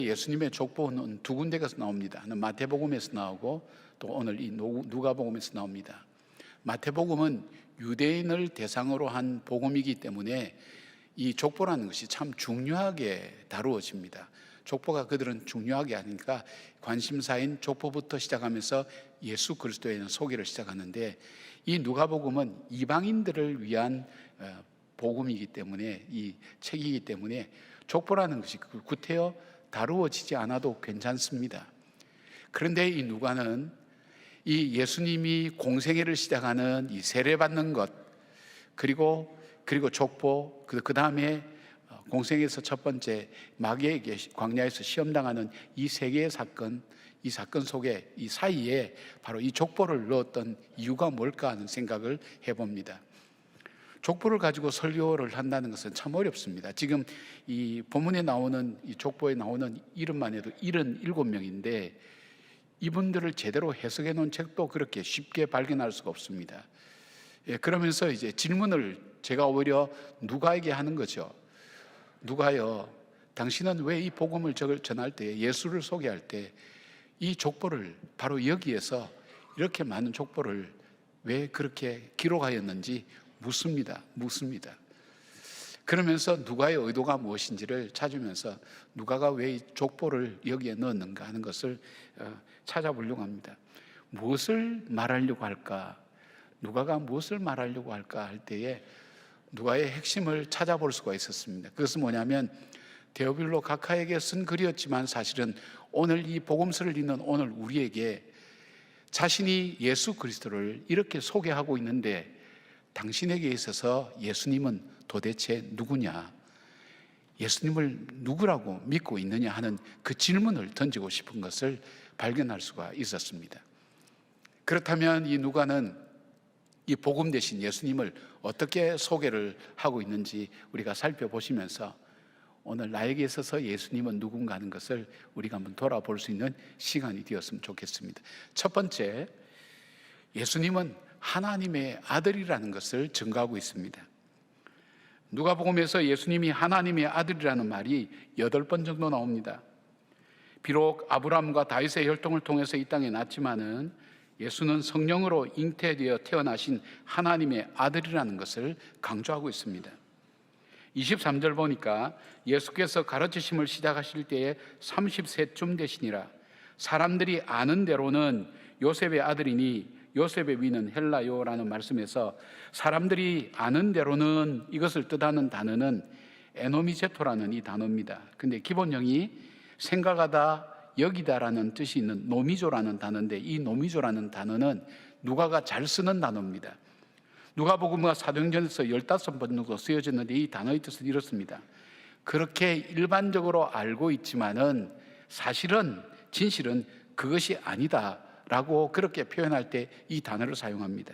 예수님의 족보는 두 군데에서 나옵니다. 하나는 마태복음에서 나오고 또 오늘 이 누가복음에서 나옵니다. 마태복음은 유대인을 대상으로 한 복음이기 때문에 이 족보라는 것이 참 중요하게 다루어집니다. 족보가 그들은 중요하게 하니까 관심사인 족보부터 시작하면서 예수 그리스도에 대한 소개를 시작하는데, 이 누가복음은 이방인들을 위한 복음이기 때문에, 이 책이기 때문에 족보라는 것이 구태여 다루어지지 않아도 괜찮습니다. 그런데 이 누가는 이 예수님이 공생애를 시작하는 이 세례받는 것, 그리고 족보, 그 다음에 공생에서 첫 번째 마귀에게 광야에서 시험당하는 이 세 개의 사건, 이 사건 속에 이 사이에 바로 이 족보를 넣었던 이유가 뭘까 하는 생각을 해봅니다. 족보를 가지고 설교를 한다는 것은 참 어렵습니다. 지금 이 본문에 나오는, 이 족보에 나오는 이름만 해도 77명인데 이분들을 제대로 해석해 놓은 책도 그렇게 쉽게 발견할 수가 없습니다. 그러면서 이제 질문을 제가 오히려 누가에게 하는 거죠. 누가요, 당신은 왜 이 복음을 전할 때, 예수를 소개할 때 이 족보를 바로 여기에서 이렇게 많은 족보를 왜 그렇게 기록하였는지 묻습니다. 그러면서 누가의 의도가 무엇인지를 찾으면서 누가가 왜 이 족보를 여기에 넣었는가 하는 것을 찾아보려고 합니다. 무엇을 말하려고 할까? 누가가 무엇을 말하려고 할까 할 때에 누가의 핵심을 찾아볼 수가 있었습니다. 그것은 뭐냐면 데오빌로 각하에게 쓴 글이었지만 사실은 오늘 이 복음서를 읽는 오늘 우리에게 자신이 예수 그리스도를 이렇게 소개하고 있는데 당신에게 있어서 예수님은 도대체 누구냐, 예수님을 누구라고 믿고 있느냐 하는 그 질문을 던지고 싶은 것을 발견할 수가 있었습니다. 그렇다면 이 누가는 이 복음 대신 예수님을 어떻게 소개를 하고 있는지 우리가 살펴보시면서 오늘 나에게 있어서 예수님은 누군가 하는 것을 우리가 한번 돌아볼 수 있는 시간이 되었으면 좋겠습니다. 첫 번째, 예수님은 하나님의 아들이라는 것을 증거하고 있습니다. 누가복음에서 예수님이 하나님의 아들이라는 말이 8번 정도 나옵니다. 비록 아브라함과 다윗의 혈통을 통해서 이 땅에 났지만은 예수는 성령으로 잉태되어 태어나신 하나님의 아들이라는 것을 강조하고 있습니다. 23절 보니까 예수께서 가르치심을 시작하실 때에 30세쯤 되시니라. 사람들이 아는 대로는 요셉의 아들이니 요셉의 위는 헬라요라는 말씀에서 사람들이 아는 대로는, 이것을 뜻하는 단어는 에노미제토라는 이 단어입니다. 근데 기본형이 생각하다, 여기다라는 뜻이 있는 노미조라는 단어인데, 이 노미조라는 단어는 누가가 잘 쓰는 단어입니다. 누가복음과 사도행전에서 15번 정도 쓰여졌는데 이 단어의 뜻은 이렇습니다. 그렇게 일반적으로 알고 있지만은 사실은, 진실은 그것이 아니다라고 그렇게 표현할 때 이 단어를 사용합니다.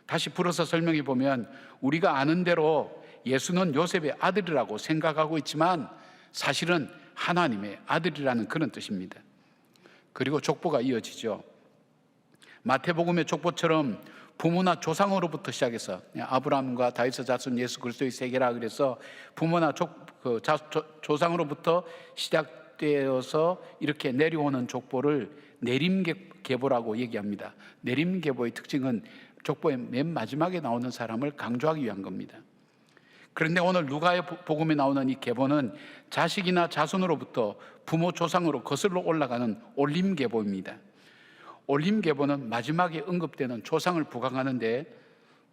다시 풀어서 설명해 보면, 우리가 아는 대로 예수는 요셉의 아들이라고 생각하고 있지만 사실은 하나님의 아들이라는 그런 뜻입니다. 그리고 족보가 이어지죠. 마태복음의 족보처럼 부모나 조상으로부터 시작해서 아브라함과 다윗의 자손 예수 그리스도의 세계라 그래서 부모나 조상으로부터 시작되어서 이렇게 내려오는 족보를 내림계보라고 얘기합니다. 내림계보의 특징은 족보의 맨 마지막에 나오는 사람을 강조하기 위한 겁니다. 그런데 오늘 누가의 복음에 나오는 이 계보는 자식이나 자손으로부터 부모 조상으로 거슬러 올라가는 올림계보입니다. 올림계보는 마지막에 언급되는 조상을 부각하는데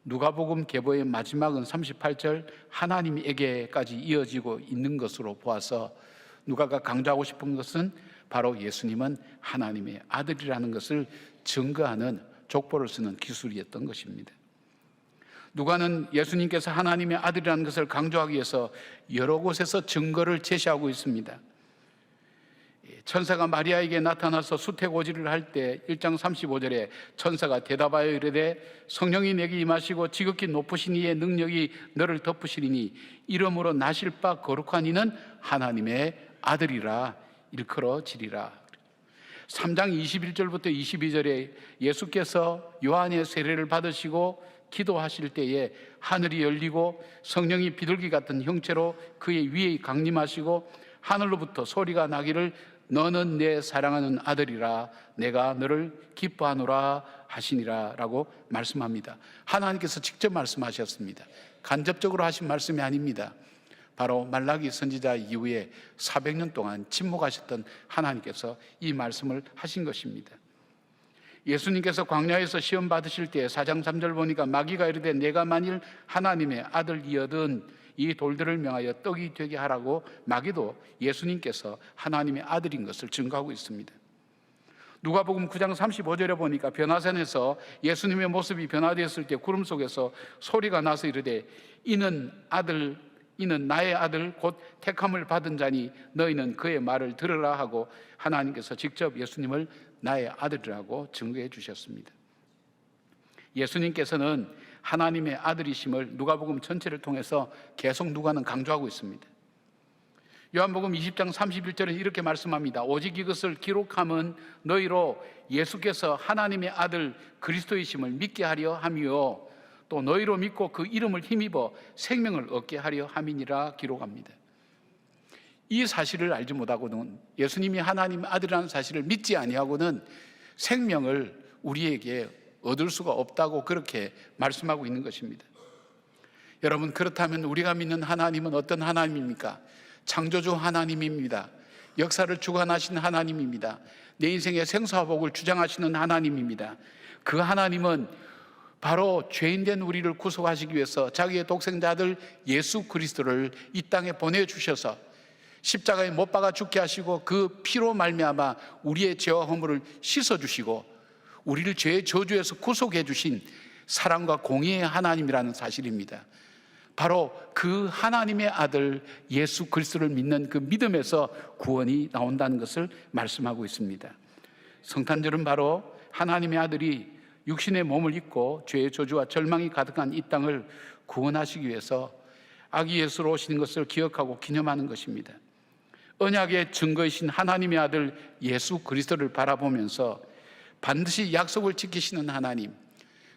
누가복음 계보의 마지막은 38절 하나님에게까지 이어지고 있는 것으로 보아서 누가가 강조하고 싶은 것은 바로 예수님은 하나님의 아들이라는 것을 증거하는 족보를 쓰는 기술이었던 것입니다. 누가는 예수님께서 하나님의 아들이라는 것을 강조하기 위해서 여러 곳에서 증거를 제시하고 있습니다. 천사가 마리아에게 나타나서 수태고지를 할 때 1장 35절에 천사가 대답하여 이르되 성령이 내게 임하시고 지극히 높으신 이의 능력이 너를 덮으시리니 이름으로 나실 바 거룩한 이는 하나님의 아들이라 일컬어지리라. 3장 21절부터 22절에 예수께서 요한의 세례를 받으시고 기도하실 때에 하늘이 열리고 성령이 비둘기 같은 형체로 그의 위에 강림하시고 하늘로부터 소리가 나기를 너는 내 사랑하는 아들이라 내가 너를 기뻐하노라 하시니라 라고 말씀합니다. 하나님께서 직접 말씀하셨습니다. 간접적으로 하신 말씀이 아닙니다. 바로 말라기 선지자 이후에 400년 동안 침묵하셨던 하나님께서 이 말씀을 하신 것입니다. 예수님께서 광야에서 시험 받으실 때 4장 3절 보니까 마귀가 이르되 내가 만일 하나님의 아들이여든 이 돌들을 명하여 떡이 되게 하라고 마귀도 예수님께서 하나님의 아들인 것을 증거하고 있습니다. 누가복음 9장 35절에 보니까 변화산에서 예수님의 모습이 변화되었을 때 구름 속에서 소리가 나서 이르되 이는 나의 아들 곧 택함을 받은 자니 너희는 그의 말을 들으라 하고 하나님께서 직접 예수님을 나의 아들이라고 증거해 주셨습니다. 예수님께서는 하나님의 아들이심을 누가복음 전체를 통해서 계속 누가는 강조하고 있습니다. 요한복음 20장 31절에 이렇게 말씀합니다. 오직 이것을 기록함은 너희로 예수께서 하나님의 아들 그리스도이심을 믿게 하려 함이요 또 너희로 믿고 그 이름을 힘입어 생명을 얻게 하려 함이니라 기록합니다. 이 사실을 알지 못하고는, 예수님이 하나님의 아들이라는 사실을 믿지 아니하고는 생명을 우리에게 얻을 수가 없다고 그렇게 말씀하고 있는 것입니다. 여러분, 그렇다면 우리가 믿는 하나님은 어떤 하나님입니까? 창조주 하나님입니다. 역사를 주관하신 하나님입니다. 내 인생의 생사와 복을 주장하시는 하나님입니다. 그 하나님은 바로 죄인된 우리를 구속하시기 위해서 자기의 독생자 아들 예수 그리스도를 이 땅에 보내주셔서 십자가에 못 박아 죽게 하시고 그 피로 말미암아 우리의 죄와 허물을 씻어주시고 우리를 죄의 저주에서 구속해 주신 사랑과 공의의 하나님이라는 사실입니다. 바로 그 하나님의 아들 예수 그리스도를 믿는 그 믿음에서 구원이 나온다는 것을 말씀하고 있습니다. 성탄절은 바로 하나님의 아들이 육신의 몸을 입고 죄의 저주와 절망이 가득한 이 땅을 구원하시기 위해서 아기 예수로 오시는 것을 기억하고 기념하는 것입니다. 언약의 증거이신 하나님의 아들 예수 그리스도를 바라보면서 반드시 약속을 지키시는 하나님,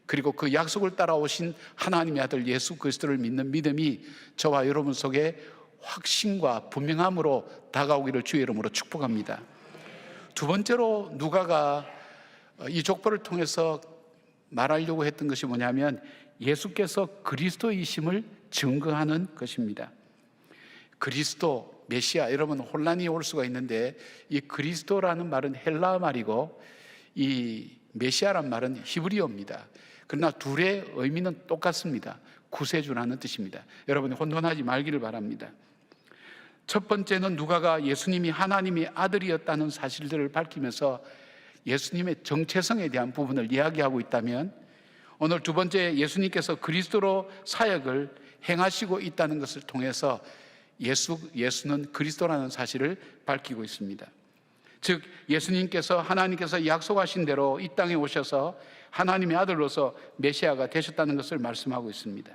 그리고 그 약속을 따라오신 하나님의 아들 예수 그리스도를 믿는 믿음이 저와 여러분 속에 확신과 분명함으로 다가오기를 주의 이름으로 축복합니다. 두 번째로 누가가 이 족보를 통해서 말하려고 했던 것이 뭐냐면 예수께서 그리스도이심을 증거하는 것입니다. 그리스도, 메시아, 여러분 혼란이 올 수가 있는데 이 그리스도라는 말은 헬라 말이고 이 메시아란 말은 히브리어입니다. 그러나 둘의 의미는 똑같습니다. 구세주라는 뜻입니다. 여러분이 혼돈하지 말기를 바랍니다. 첫 번째는 누가가 예수님이 하나님의 아들이었다는 사실들을 밝히면서 예수님의 정체성에 대한 부분을 이야기하고 있다면, 오늘 두 번째 예수님께서 그리스도로 사역을 행하시고 있다는 것을 통해서 예수는 그리스도라는 사실을 밝히고 있습니다. 즉 예수님께서 하나님께서 약속하신 대로 이 땅에 오셔서 하나님의 아들로서 메시아가 되셨다는 것을 말씀하고 있습니다.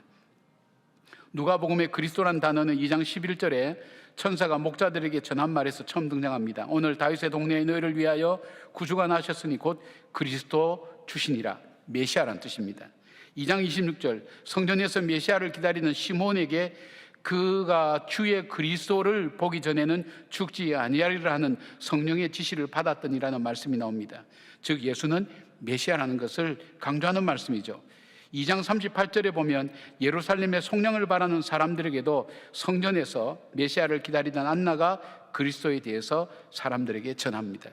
누가복음의 그리스도란 단어는 2장 11절에 천사가 목자들에게 전한 말에서 처음 등장합니다. 오늘 다윗의 동네에 너희를 위하여 구주가 나셨으니 곧 그리스도 주시니라. 메시아란 뜻입니다. 2장 26절 성전에서 메시아를 기다리는 시몬에게 그가 주의 그리스도를 보기 전에는 죽지 아니하리라 하는 성령의 지시를 받았더니라는 말씀이 나옵니다. 즉 예수는 메시아라는 것을 강조하는 말씀이죠. 2장 38절에 보면 예루살렘의 속량을 바라는 사람들에게도 성전에서 메시아를 기다리던 안나가 그리스도에 대해서 사람들에게 전합니다.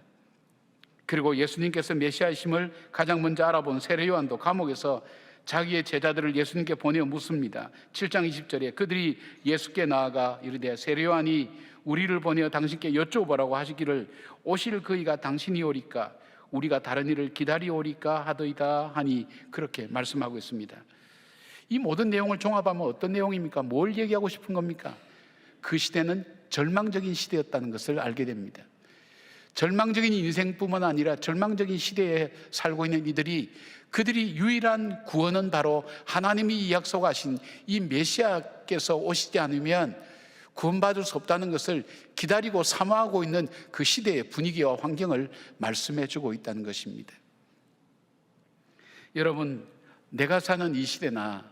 그리고 예수님께서 메시아이심을 가장 먼저 알아본 세례 요한도 감옥에서 자기의 제자들을 예수님께 보내어 묻습니다. 7장 20절에 그들이 예수께 나아가 이르되 세례 요한이 우리를 보내어 당신께 여쭤보라고 하시기를 오실 그이가 당신이 오리까 우리가 다른 일을 기다리오리까 하더이다 하니 그렇게 말씀하고 있습니다. 이 모든 내용을 종합하면 어떤 내용입니까? 뭘 얘기하고 싶은 겁니까? 그 시대는 절망적인 시대였다는 것을 알게 됩니다. 절망적인 인생뿐만 아니라 절망적인 시대에 살고 있는 그들이 유일한 구원은 바로 하나님이 약속하신 이 메시아께서 오시지 않으면 구원받을 수 없다는 것을 기다리고 사모하고 있는 그 시대의 분위기와 환경을 말씀해 주고 있다는 것입니다. 여러분, 내가 사는 이 시대나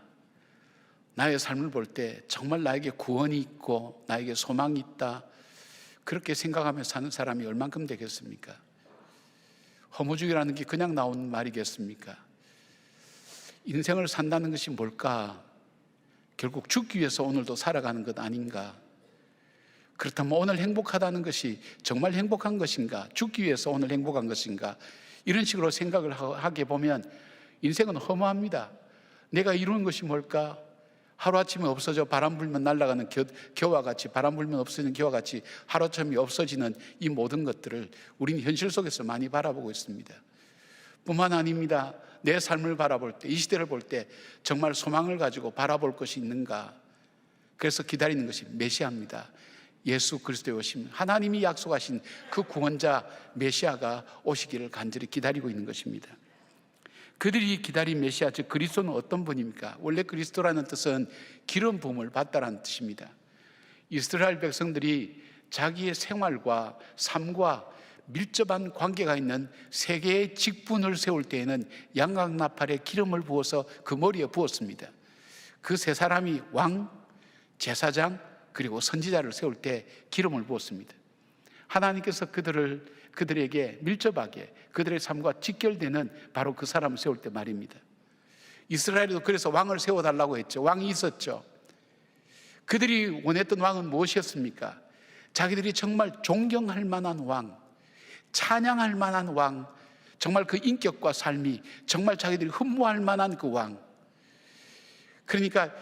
나의 삶을 볼 때 정말 나에게 구원이 있고 나에게 소망이 있다, 그렇게 생각하며 사는 사람이 얼만큼 되겠습니까? 허무주의라는 게 그냥 나온 말이겠습니까? 인생을 산다는 것이 뭘까? 결국 죽기 위해서 오늘도 살아가는 것 아닌가? 그렇다면 오늘 행복하다는 것이 정말 행복한 것인가? 죽기 위해서 오늘 행복한 것인가? 이런 식으로 생각을 하게 보면 인생은 허무합니다. 내가 이루는 것이 뭘까? 하루아침에 없어져 바람 불면 날아가는 겨와 같이, 바람 불면 없어지는 겨와 같이 하루아침에 없어지는 이 모든 것들을 우리는 현실 속에서 많이 바라보고 있습니다. 뿐만 아닙니다. 내 삶을 바라볼 때, 이 시대를 볼 때 정말 소망을 가지고 바라볼 것이 있는가? 그래서 기다리는 것이 메시아입니다. 예수 그리스도의 오심, 하나님이 약속하신 그 구원자 메시아가 오시기를 간절히 기다리고 있는 것입니다. 그들이 기다린 메시아, 즉 그리스도는 어떤 분입니까? 원래 그리스도라는 뜻은 기름 부음을 받다라는 뜻입니다. 이스라엘 백성들이 자기의 생활과 삶과 밀접한 관계가 있는 세 개의 직분을 세울 때에는 양각나팔에 기름을 부어서 그 머리에 부었습니다. 그 세 사람이 왕, 제사장, 그리고 선지자를 세울 때 기름을 부었습니다. 하나님께서 그들에게 밀접하게 그들의 삶과 직결되는 바로 그 사람을 세울 때 말입니다. 이스라엘도 그래서 왕을 세워달라고 했죠. 왕이 있었죠. 그들이 원했던 왕은 무엇이었습니까? 자기들이 정말 존경할 만한 왕, 찬양할 만한 왕, 정말 그 인격과 삶이 정말 자기들이 흠모할 만한 그 왕, 그러니까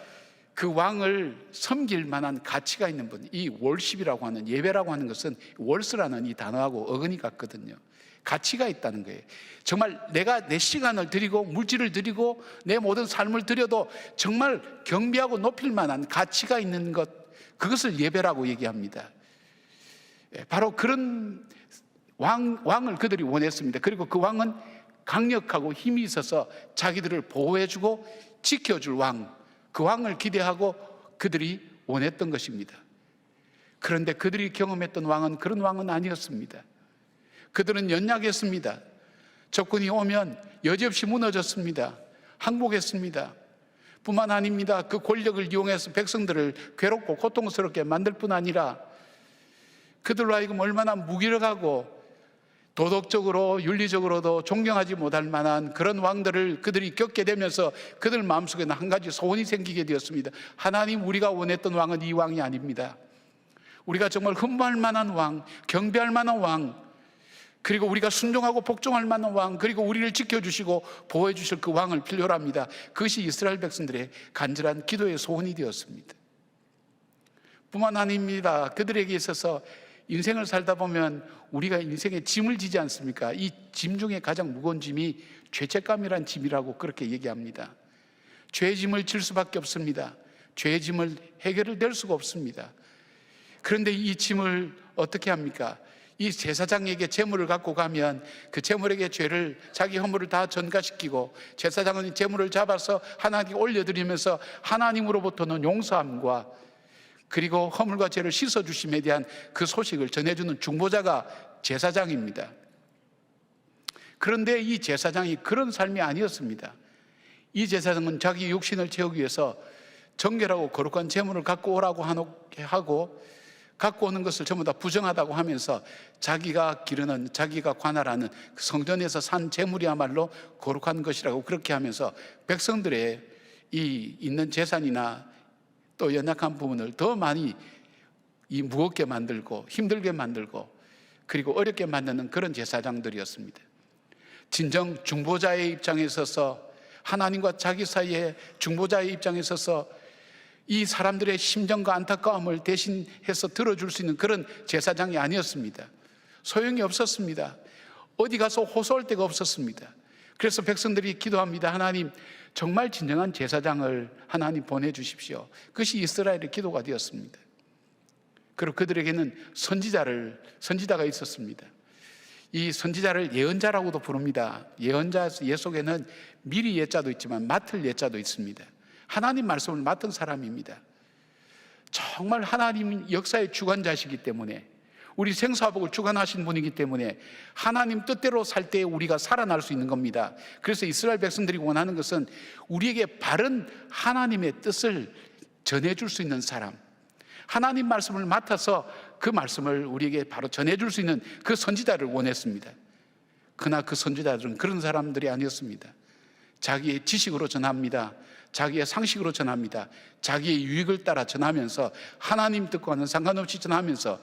그 왕을 섬길 만한 가치가 있는 분, 이 월십이라고 하는, 예배라고 하는 것은 월스라는 이 단어하고 어근이 같거든요. 가치가 있다는 거예요. 정말 내가 내 시간을 드리고 물질을 드리고 내 모든 삶을 드려도 정말 경배하고 높일 만한 가치가 있는 것, 그것을 예배라고 얘기합니다. 바로 그런 왕을 그들이 원했습니다. 그리고 그 왕은 강력하고 힘이 있어서 자기들을 보호해주고 지켜줄 왕, 그 왕을 기대하고 그들이 원했던 것입니다. 그런데 그들이 경험했던 왕은 그런 왕은 아니었습니다. 그들은 연약했습니다. 적군이 오면 여지없이 무너졌습니다. 항복했습니다. 뿐만 아닙니다. 그 권력을 이용해서 백성들을 괴롭고 고통스럽게 만들 뿐 아니라 그들로 하여금 얼마나 무기력하고 도덕적으로 윤리적으로도 존경하지 못할 만한 그런 왕들을 그들이 겪게 되면서 그들 마음속에는 한 가지 소원이 생기게 되었습니다. 하나님, 우리가 원했던 왕은 이 왕이 아닙니다. 우리가 정말 흠모할 만한 왕, 경배할 만한 왕, 그리고 우리가 순종하고 복종할 만한 왕, 그리고 우리를 지켜주시고 보호해 주실 그 왕을 필요로 합니다. 그것이 이스라엘 백성들의 간절한 기도의 소원이 되었습니다. 뿐만 아닙니다. 그들에게 있어서 인생을 살다 보면 우리가 인생에 짐을 지지 않습니까? 이 짐 중에 가장 무거운 짐이 죄책감이란 짐이라고 그렇게 얘기합니다. 죄의 짐을 질 수밖에 없습니다. 죄의 짐을 해결을 낼 수가 없습니다. 그런데 이 짐을 어떻게 합니까? 이 제사장에게 제물을 갖고 가면 그 제물에게 죄를, 자기 허물을 다 전가시키고 제사장은 제물을 잡아서 하나님께 올려드리면서 하나님으로부터는 용서함과 그리고 허물과 죄를 씻어주심에 대한 그 소식을 전해주는 중보자가 제사장입니다. 그런데 이 제사장이 그런 삶이 아니었습니다. 이 제사장은 자기 육신을 채우기 위해서 정결하고 거룩한 제물을 갖고 오라고 하고 갖고 오는 것을 전부 다 부정하다고 하면서 자기가 기르는, 자기가 관할하는 성전에서 산 제물이야말로 거룩한 것이라고 그렇게 하면서 백성들의 이 있는 재산이나 또 연약한 부분을 더 많이 무겁게 만들고 힘들게 만들고 그리고 어렵게 만드는 그런 제사장들이었습니다. 진정 중보자의 입장에 서서, 하나님과 자기 사이에 중보자의 입장에 서서 이 사람들의 심정과 안타까움을 대신해서 들어줄 수 있는 그런 제사장이 아니었습니다. 소용이 없었습니다. 어디 가서 호소할 데가 없었습니다. 그래서 백성들이 기도합니다. 하나님, 정말 진정한 제사장을 하나님 보내주십시오. 그것이 이스라엘의 기도가 되었습니다. 그리고 그들에게는 선지자가 있었습니다. 이 선지자를 예언자라고도 부릅니다. 예언자, 예 속에는 미리 예자도 있지만 맡을 예자도 있습니다. 하나님 말씀을 맡은 사람입니다. 정말 하나님 역사의 주관자시기 때문에, 우리 생사복을 주관하신 분이기 때문에 하나님 뜻대로 살 때 우리가 살아날 수 있는 겁니다. 그래서 이스라엘 백성들이 원하는 것은 우리에게 바른 하나님의 뜻을 전해줄 수 있는 사람, 하나님 말씀을 맡아서 그 말씀을 우리에게 바로 전해줄 수 있는 그 선지자를 원했습니다. 그러나 그 선지자들은 그런 사람들이 아니었습니다. 자기의 지식으로 전합니다. 자기의 상식으로 전합니다. 자기의 유익을 따라 전하면서 하나님 뜻과는 상관없이 전하면서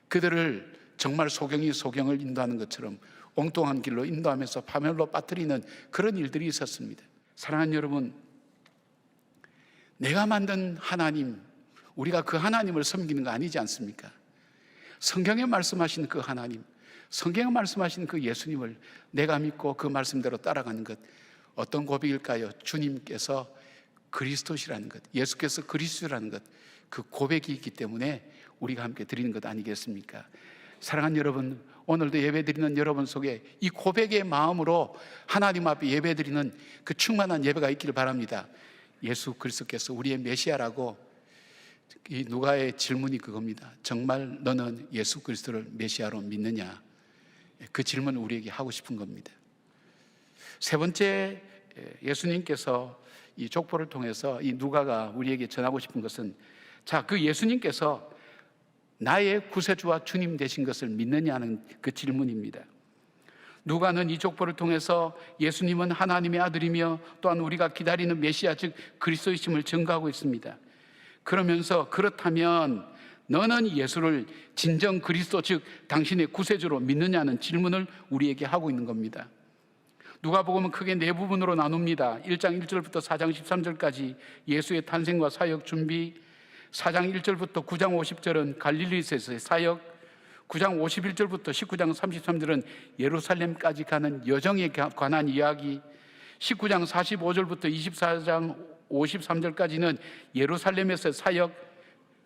그들을 정말 소경을 인도하는 것처럼 엉뚱한 길로 인도하면서 파멸로 빠뜨리는 그런 일들이 있었습니다. 사랑하는 여러분, 내가 만든 하나님, 우리가 그 하나님을 섬기는 거 아니지 않습니까? 성경에 말씀하신 그 하나님, 성경에 말씀하신 그 예수님을 내가 믿고 그 말씀대로 따라가는 것, 어떤 고백일까요? 주님께서 그리스도시라는 것, 예수께서 그리스도라는 것, 그 고백이 있기 때문에 우리가 함께 드리는 것 아니겠습니까? 사랑하는 여러분, 오늘도 예배드리는 여러분 속에 이 고백의 마음으로 하나님 앞에 예배드리는 그 충만한 예배가 있기를 바랍니다. 예수 그리스도께서 우리의 메시아라고, 이 누가의 질문이 그겁니다. 정말 너는 예수 그리스도를 메시아로 믿느냐? 그 질문을 우리에게 하고 싶은 겁니다. 세 번째, 예수님께서 이 족보를 통해서 이 누가가 우리에게 전하고 싶은 것은, 자, 그 예수님께서 나의 구세주와 주님 되신 것을 믿느냐는 그 질문입니다. 누가는 이 족보를 통해서 예수님은 하나님의 아들이며 또한 우리가 기다리는 메시아, 즉 그리스도이심을 증거하고 있습니다. 그러면서 그렇다면 너는 예수를 진정 그리스도, 즉 당신의 구세주로 믿느냐는 질문을 우리에게 하고 있는 겁니다. 누가복음은 크게 네 부분으로 나눕니다. 1장 1절부터 4장 13절까지 예수의 탄생과 사역 준비, 4장 1절부터 9장 50절은 갈릴리에서의 사역, 9장 51절부터 19장 33절은 예루살렘까지 가는 여정에 관한 이야기, 19장 45절부터 24장 53절까지는 예루살렘에서의 사역,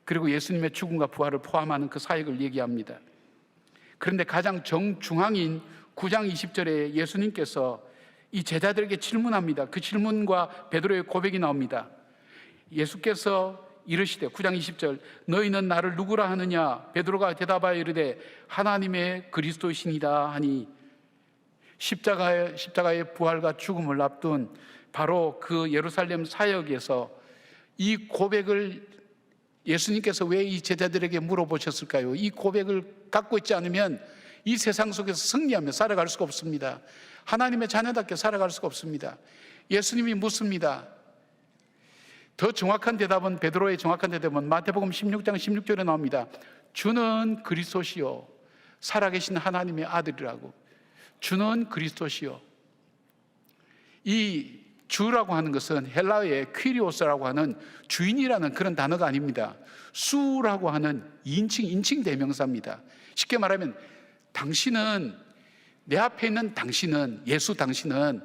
그리고 예수님의 죽음과 부활을 포함하는 그 사역을 얘기합니다. 그런데 가장 정중앙인 9장 20절에 예수님께서 이 제자들에게 질문합니다. 그 질문과 베드로의 고백이 나옵니다. 예수께서 이르시되, 9장 20절, 너희는 나를 누구라 하느냐? 베드로가 대답하여 이르되 하나님의 그리스도이시니라 하니, 십자가의 부활과 죽음을 앞둔 바로 그 예루살렘 사역에서 이 고백을 예수님께서 왜 이 제자들에게 물어보셨을까요? 이 고백을 갖고 있지 않으면 이 세상 속에서 승리하며 살아갈 수가 없습니다. 하나님의 자녀답게 살아갈 수가 없습니다. 예수님이 묻습니다. 더 정확한 대답은, 베드로의 정확한 대답은 마태복음 16장 16절에 나옵니다. 주는 그리스도시요 살아계신 하나님의 아들이라고. 주는 그리스도시요. 이 주라고 하는 것은 헬라어의 퀴리오스라고 하는 주인이라는 그런 단어가 아닙니다. 수라고 하는 인칭 대명사입니다. 쉽게 말하면 당신은, 내 앞에 있는 당신은, 예수 당신은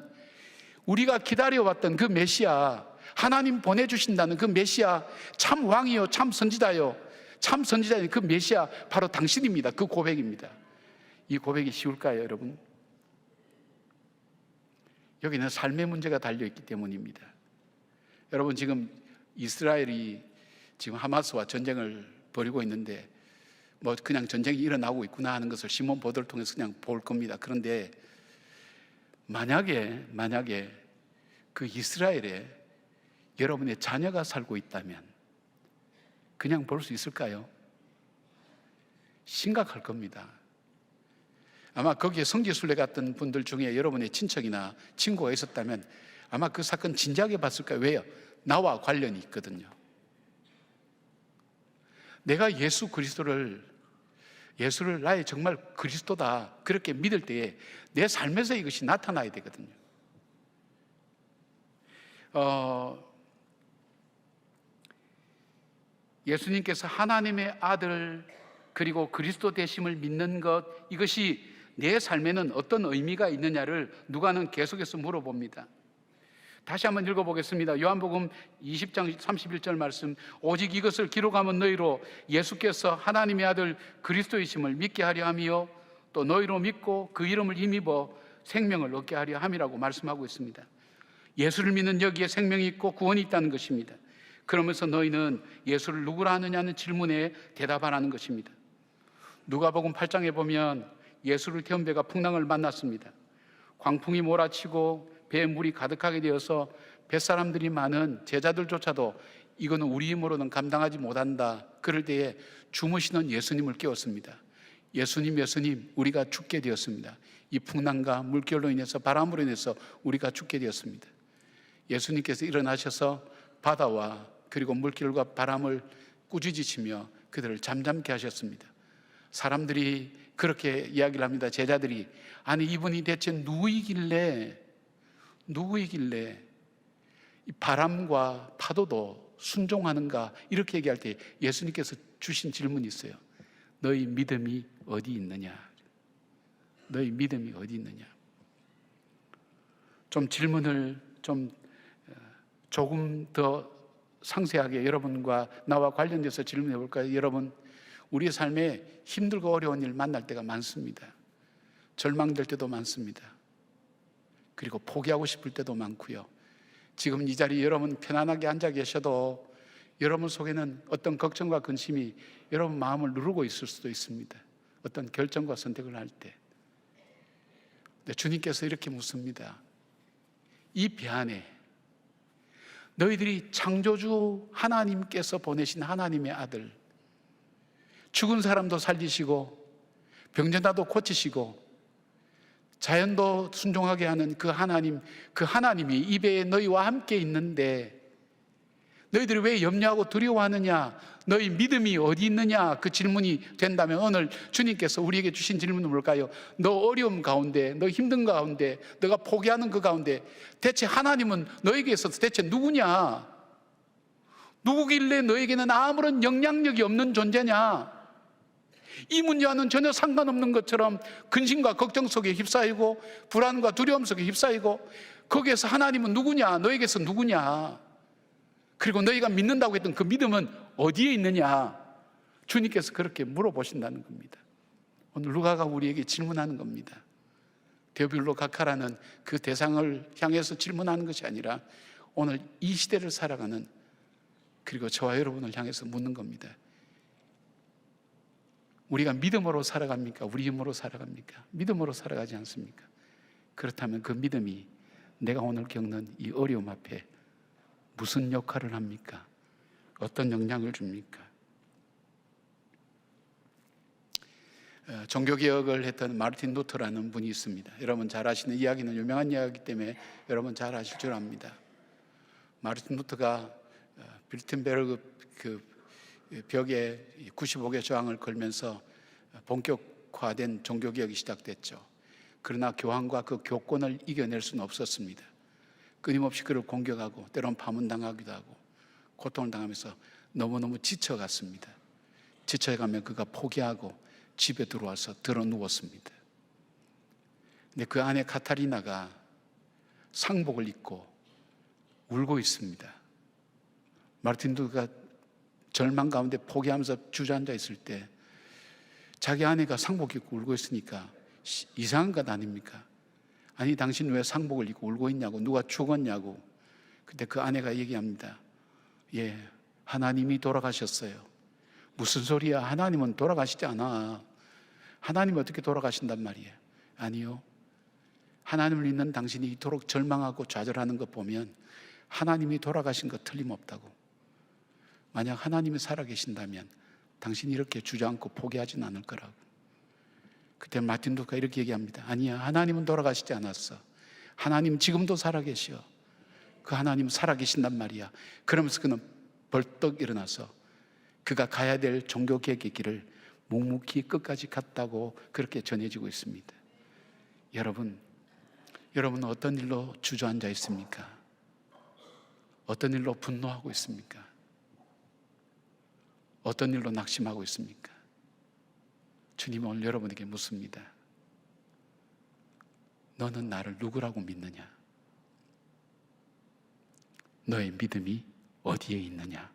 우리가 기다려왔던 그 메시아, 하나님 보내주신다는 그 메시아, 참 왕이요 참 선지자요, 참 선지자인 그 메시아 바로 당신입니다. 그 고백입니다. 이 고백이 쉬울까요, 여러분? 여기는 삶의 문제가 달려있기 때문입니다. 여러분, 지금 이스라엘이 지금 하마스와 전쟁을 벌이고 있는데 뭐 그냥 전쟁이 일어나고 있구나 하는 것을 신문 보도를 통해서 그냥 볼 겁니다. 그런데 만약에 그 이스라엘에 여러분의 자녀가 살고 있다면 그냥 볼 수 있을까요? 심각할 겁니다. 아마 거기에 성지순례 갔던 분들 중에 여러분의 친척이나 친구가 있었다면 아마 그 사건 진지하게 봤을 거예요. 왜요? 나와 관련이 있거든요. 내가 예수를 나의 정말 그리스도다 그렇게 믿을 때에 내 삶에서 이것이 나타나야 되거든요. 예수님께서 하나님의 아들 그리고 그리스도 되심을 믿는 것, 이것이 내 삶에는 어떤 의미가 있느냐를 누가는 계속해서 물어봅니다. 다시 한번 읽어보겠습니다. 요한복음 20장 31절 말씀, 오직 이것을 기록하면 너희로 예수께서 하나님의 아들 그리스도이심을 믿게 하려 함이요 또 너희로 믿고 그 이름을 힘입어 생명을 얻게 하려 함이라고 말씀하고 있습니다. 예수를 믿는 여기에 생명이 있고 구원이 있다는 것입니다. 그러면서 너희는 예수를 누구라 하느냐는 질문에 대답하라는 것입니다. 누가복음 8장에 보면 예수를 태운 배가 풍랑을 만났습니다. 광풍이 몰아치고 배에 물이 가득하게 되어서 뱃사람들이 많은 제자들조차도 이거는 우리 힘으로는 감당하지 못한다. 그럴 때에 주무시는 예수님을 깨웠습니다. 예수님, 우리가 죽게 되었습니다. 이 풍랑과 물결로 인해서, 바람으로 인해서 우리가 죽게 되었습니다. 예수님께서 일어나셔서 바다와 그리고 물결과 바람을 꾸짖으시며 그들을 잠잠케 하셨습니다. 사람들이 그렇게 이야기를 합니다. 제자들이, 아니 이분이 대체 누구이길래 이 바람과 파도도 순종하는가, 이렇게 얘기할 때 예수님께서 주신 질문이 있어요. 너희 믿음이 어디 있느냐? 너희 믿음이 어디 있느냐? 좀 질문을 조금 더 상세하게 여러분과 나와 관련돼서 질문해 볼까요? 여러분, 우리의 삶에 힘들고 어려운 일 만날 때가 많습니다. 절망될 때도 많습니다. 그리고 포기하고 싶을 때도 많고요. 지금 이 자리에 여러분 편안하게 앉아 계셔도 여러분 속에는 어떤 걱정과 근심이 여러분 마음을 누르고 있을 수도 있습니다. 어떤 결정과 선택을 할 때. 근데 주님께서 이렇게 묻습니다. 이 배 안에 너희들이 창조주 하나님께서 보내신 하나님의 아들, 죽은 사람도 살리시고 병자도 고치시고 자연도 순종하게 하는 그 하나님이 이 배에 너희와 함께 있는데 너희들이 왜 염려하고 두려워하느냐? 너희 믿음이 어디 있느냐? 그 질문이 된다면 오늘 주님께서 우리에게 주신 질문은 뭘까요? 너 어려움 가운데, 너 힘든 가운데, 너가 포기하는 그 가운데 대체 하나님은 너에게 있어서 대체 누구냐? 누구길래 너에게는 아무런 영향력이 없는 존재냐? 이 문제와는 전혀 상관없는 것처럼 근심과 걱정 속에 휩싸이고 불안과 두려움 속에 휩싸이고, 거기에서 하나님은 누구냐? 너에게서 누구냐? 그리고 너희가 믿는다고 했던 그 믿음은 어디에 있느냐? 주님께서 그렇게 물어보신다는 겁니다. 오늘 누가가 우리에게 질문하는 겁니다. 데오빌로 가카라는 그 대상을 향해서 질문하는 것이 아니라 오늘 이 시대를 살아가는, 그리고 저와 여러분을 향해서 묻는 겁니다. 우리가 믿음으로 살아갑니까? 우리 힘으로 살아갑니까? 믿음으로 살아가지 않습니까? 그렇다면 그 믿음이 내가 오늘 겪는 이 어려움 앞에 무슨 역할을 합니까? 어떤 영향을 줍니까? 종교개혁을 했던 마르틴 루터라는 분이 있습니다. 여러분 잘 아시는 이야기는 유명한 이야기이기 때문에 여러분 잘 아실 줄 압니다. 마르틴 루터가 빌튼베르그 그 벽에 95개 저항을 걸면서 본격화된 종교개혁이 시작됐죠. 그러나 교황과 그 교권을 이겨낼 수는 없었습니다. 끊임없이 그를 공격하고 때론 파문당하기도 하고 고통을 당하면서 너무너무 지쳐갔습니다. 지쳐가면 그가 포기하고 집에 들어와서 들어 누웠습니다. 근데 그 안에 카타리나가 상복을 입고 울고 있습니다. 마르틴 루터가 절망 가운데 포기하면서 주저앉아 있을 때 자기 아내가 상복 입고 울고 있으니까 이상한 것 아닙니까? 아니 당신 왜 상복을 입고 울고 있냐고, 누가 죽었냐고. 근데 그 아내가 얘기합니다. 예, 하나님이 돌아가셨어요. 무슨 소리야? 하나님은 돌아가시지 않아. 하나님이 어떻게 돌아가신단 말이에요? 아니요, 하나님을 믿는 당신이 이토록 절망하고 좌절하는 것 보면 하나님이 돌아가신 것 틀림없다고. 만약 하나님이 살아계신다면 당신이 이렇게 주저앉고 포기하진 않을 거라고. 그때 마틴 루터가 이렇게 얘기합니다. 아니야, 하나님은 돌아가시지 않았어. 하나님 지금도 살아계셔. 그 하나님은 살아계신단 말이야. 그러면서 그는 벌떡 일어나서 그가 가야 될 종교개혁의 길을 묵묵히 끝까지 갔다고 그렇게 전해지고 있습니다. 여러분은 어떤 일로 주저앉아 있습니까? 어떤 일로 분노하고 있습니까? 어떤 일로 낙심하고 있습니까? 주님은 오늘 여러분에게 묻습니다. 너는 나를 누구라고 믿느냐? 너의 믿음이 어디에 있느냐?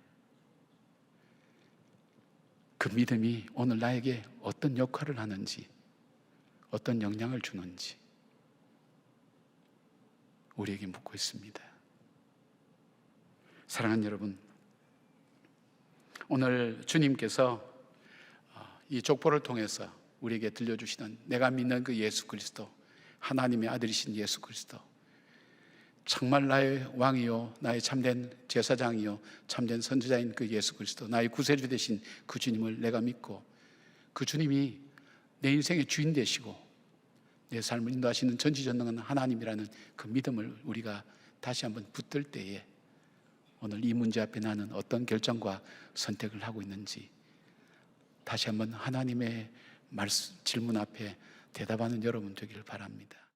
그 믿음이 오늘 나에게 어떤 역할을 하는지, 어떤 영향을 주는지 우리에게 묻고 있습니다. 사랑하는 여러분, 오늘 주님께서 이 족보를 통해서 우리에게 들려주시는 내가 믿는 그 예수 그리스도, 하나님의 아들이신 예수 그리스도, 정말 나의 왕이요 나의 참된 제사장이요 참된 선지자인 그 예수 그리스도, 나의 구세주 되신 그 주님을 내가 믿고 그 주님이 내 인생의 주인 되시고 내 삶을 인도하시는 전지전능한 하나님이라는 그 믿음을 우리가 다시 한번 붙들 때에 오늘 이 문제 앞에 나는 어떤 결정과 선택을 하고 있는지 다시 한번 하나님의 질문 앞에 대답하는 여러분 되기를 바랍니다.